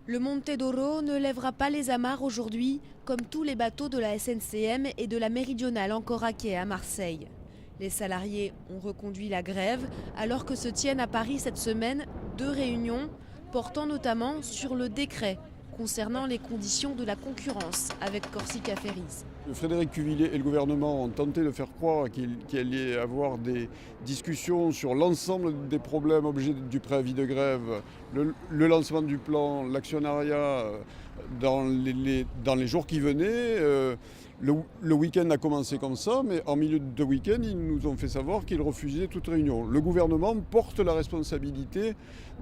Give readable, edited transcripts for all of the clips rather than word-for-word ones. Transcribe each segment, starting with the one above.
Le Monte d'Oro ne lèvera pas les amarres aujourd'hui, comme tous les bateaux de la SNCM et de la Méridionale encore à quai à Marseille. Les salariés ont reconduit la grève alors que se tiennent à Paris cette semaine 2 réunions portant notamment sur le décret concernant les conditions de la concurrence avec Corsica Ferries. Frédéric Cuvillier et le gouvernement ont tenté de faire croire qu'il allait y avoir des discussions sur l'ensemble des problèmes objets du préavis de grève, le lancement du plan, l'actionnariat dans les jours qui venaient. Le week-end a commencé comme ça, mais en milieu de week-end, ils nous ont fait savoir qu'ils refusaient toute réunion. Le gouvernement porte la responsabilité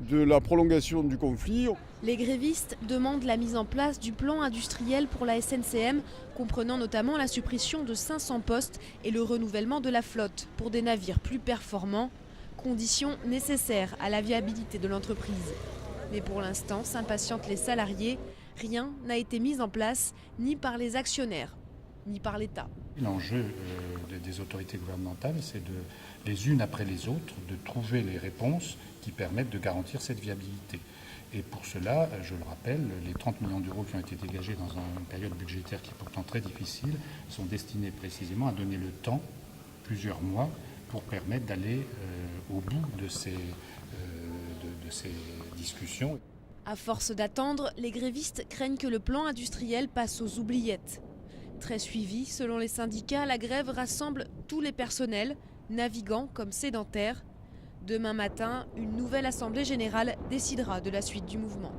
de la prolongation du conflit. Les grévistes demandent la mise en place du plan industriel pour la SNCM, comprenant notamment la suppression de 500 postes et le renouvellement de la flotte pour des navires plus performants, conditions nécessaires à la viabilité de l'entreprise. Mais pour l'instant, s'impatientent les salariés, rien n'a été mis en place ni par les actionnaires, ni par l'État. L'enjeu des autorités gouvernementales, c'est les unes après les autres, de trouver les réponses qui permettent de garantir cette viabilité. Et pour cela, je le rappelle, les 30 millions d'euros qui ont été dégagés dans une période budgétaire qui est pourtant très difficile sont destinés précisément à donner le temps, plusieurs mois, pour permettre d'aller au bout de ces discussions. À force d'attendre, les grévistes craignent que le plan industriel passe aux oubliettes. Très suivi, selon les syndicats, la grève rassemble tous les personnels, navigants comme sédentaires. Demain matin, une nouvelle assemblée générale décidera de la suite du mouvement.